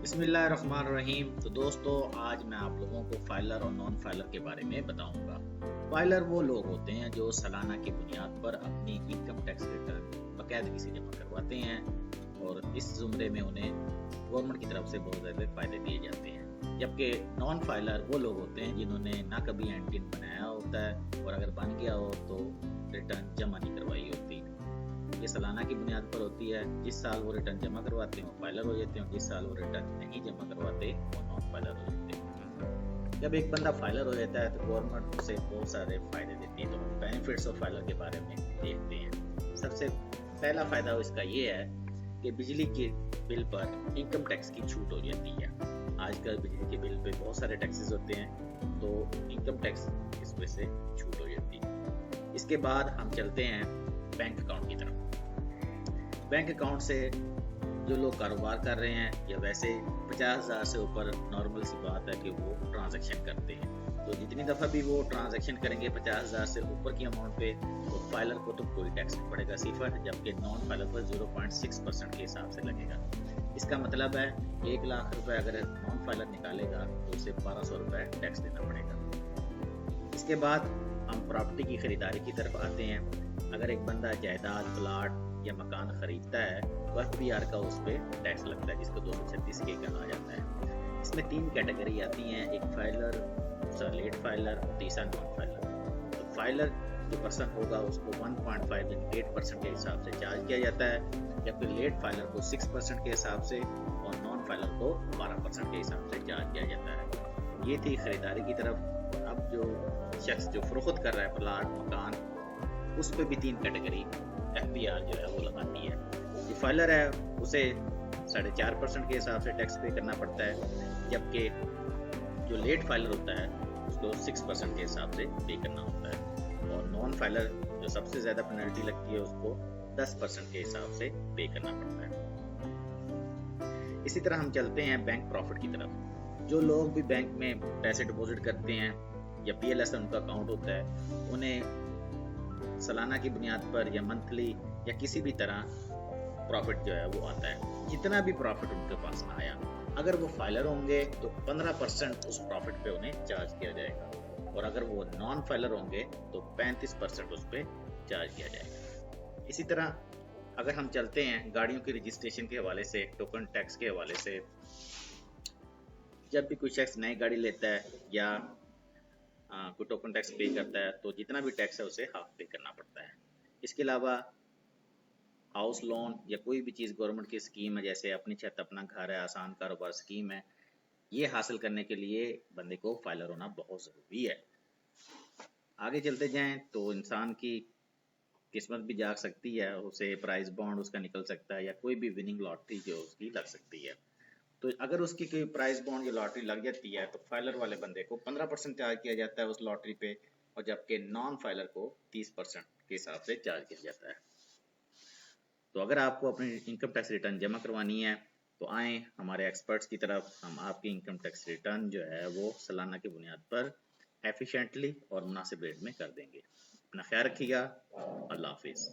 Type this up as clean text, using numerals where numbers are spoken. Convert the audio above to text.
بسم اللہ الرحمن الرحیم۔ تو دوستو، آج میں آپ لوگوں کو فائلر اور نان فائلر کے بارے میں بتاؤں گا۔ فائلر وہ لوگ ہوتے ہیں جو سالانہ کی بنیاد پر اپنی انکم ٹیکس ریٹرن باقاعدگی سے جمع کرواتے ہیں اور اس زمرے میں انہیں گورنمنٹ کی طرف سے بہت زیادہ فائدے دیے جاتے ہیں، جبکہ نان فائلر وہ لوگ ہوتے ہیں جنہوں نے نہ کبھی اینٹین بنایا ہوتا ہے اور اگر بن گیا ہو تو ریٹرن جمع نہیں کروائی ہوتی۔ یہ سالانہ کی بنیاد پر ہوتی ہے، جس سال وہ ریٹرن جمع کرواتے ہیں وہ فائلر ہو جاتے ہیں، جس سال وہ ریٹرن نہیں جمع کرواتے وہ نان فائلر ہو جاتے ہیں۔ جب ایک بندہ فائلر ہو جاتا ہے تو گورنمنٹ اسے بہت سارے فائدے دیتی ہے۔ تو بینیفٹس آف فائلر کے بارے میں دیکھتے ہیں۔ سب سے پہلا فائدہ اس کا یہ ہے کہ بجلی کے بل پر انکم ٹیکس کی چھوٹ ہو جاتی ہے۔ آج کل بجلی کے بل پہ بہت سارے ٹیکسز ہوتے ہیں، تو انکم ٹیکس اس وجہ سے چھوٹ ہو جاتی ہے۔ اس کے بعد ہم چلتے ہیں بینک اکاؤنٹ کی طرف۔ بینک اکاؤنٹ سے جو لوگ کاروبار کر رہے ہیں یا ویسے 50,000 سے اوپر نارمل سی بات ہے کہ وہ ٹرانزیکشن کرتے ہیں، تو جتنی دفعہ بھی وہ ٹرانزیکشن کریں گے 50,000 سے اوپر کی اماؤنٹ پہ، تو فائلر کو تو کوئی ٹیکس نہیں پڑے گا صفر، جبکہ نان فائلر پر 0.6% کے حساب سے لگے گا۔ اس کا مطلب ہے 1 لاکھ روپے اگر نان فائلر نکالے گا تو اسے 1200 روپے ٹیکس دینا پڑے گا۔ اس کے بعد ہم پراپرٹی کی خریداری کی طرف آتے ہیں۔ اگر ایک بندہ جائیداد، پلاٹ یا مکان خریدتا ہے تو FBR کا اس پہ ٹیکس لگتا ہے، جس کو 236 کے کہا جاتا ہے۔ اس میں 3 کیٹیگری آتی ہیں، ایک فائلر، دوسرا لیٹ فائلر، تیسرا نان فائلر۔ تو فائلر جو پرسن ہوگا اس کو 1.5 یعنی 8% کے حساب سے چارج کیا جاتا ہے، جبکہ لیٹ فائلر کو 6% کے حساب سے اور نان فائلر کو 12% کے حساب سے چارج کیا جاتا ہے۔ یہ تھی خریداری کی طرف۔ اب جو شخص جو فروخت کر رہا ہے پلاٹ، مکان، اس پہ بھی 3 کیٹیگری FBR جو ہے وہ لگاتی ہے۔ جو فائلر ہے اسے 4.5% کے حساب سے ٹیکس پے کرنا پڑتا ہے، جبکہ جو لیٹ فائلر ہوتا ہے اس کو 6% کے حساب سے پے کرنا ہوتا ہے، اور نان فائلر جو سب سے زیادہ پینلٹی لگتی ہے اس کو 10% کے حساب سے پے کرنا پڑتا ہے۔ اسی طرح ہم چلتے ہیں بینک پروفٹ کی طرف۔ جو لوگ بھی بینک میں پیسے ڈپوزٹ کرتے ہیں یا PLS ان کا اکاؤنٹ ہوتا ہے، انہیں سالانہ کی بنیاد پر یا منتھلی یا کسی بھی طرح پروفٹ جو ہے وہ آتا ہے۔ جتنا بھی پروفٹ ان کے پاس آیا، اگر وہ فائلر ہوں گے تو 15% اس پروفٹ پہ انہیں چارج کیا جائے گا، اور اگر وہ نان فائلر ہوں گے تو 35% اس پہ چارج کیا جائے گا۔ اسی طرح اگر ہم چلتے ہیں گاڑیوں کی رجسٹریشن کے حوالے سے، ٹوکن ٹیکس کے حوالے سے، جب بھی کوئی شخص نئی گاڑی لیتا ہے یا کوئی ٹوکن ٹیکس پے کرتا ہے تو جتنا بھی ٹیکس ہے اسے ہاف پے کرنا پڑتا ہے۔ اس کے علاوہ ہاؤس لون یا کوئی بھی چیز گورنمنٹ کی اسکیم ہے، جیسے اپنی چھت اپنا گھر ہے، آسان کاروبار اسکیم ہے، یہ حاصل کرنے کے لیے بندے کو فائلر ہونا بہت ضروری ہے۔ آگے چلتے جائیں تو انسان کی قسمت بھی جاگ سکتی ہے، اسے پرائز بانڈ اس کا نکل سکتا ہے یا کوئی بھی وننگ لاٹری جو اس کی لگ سکتی ہے۔ تو اگر اس کی کوئی پرائز بانڈ یا لاٹری لگ جاتی ہے تو فائلر والے بندے کو 15% چارج کیا جاتا ہے اس لاٹری پہ، اور جبکہ نان فائلر کو 30% کے حساب سے چارج کیا جاتا ہے۔ تو اگر آپ کو اپنی انکم ٹیکس ریٹرن جمع کروانی ہے تو آئیں ہمارے ایکسپرٹس کی طرف، ہم آپ کی انکم ٹیکس ریٹرن جو ہے وہ سالانہ کی بنیاد پر ایفیشینٹلی اور مناسب ریٹ میں کر دیں گے۔ اپنا خیال رکھیے گا۔ اللہ حافظ۔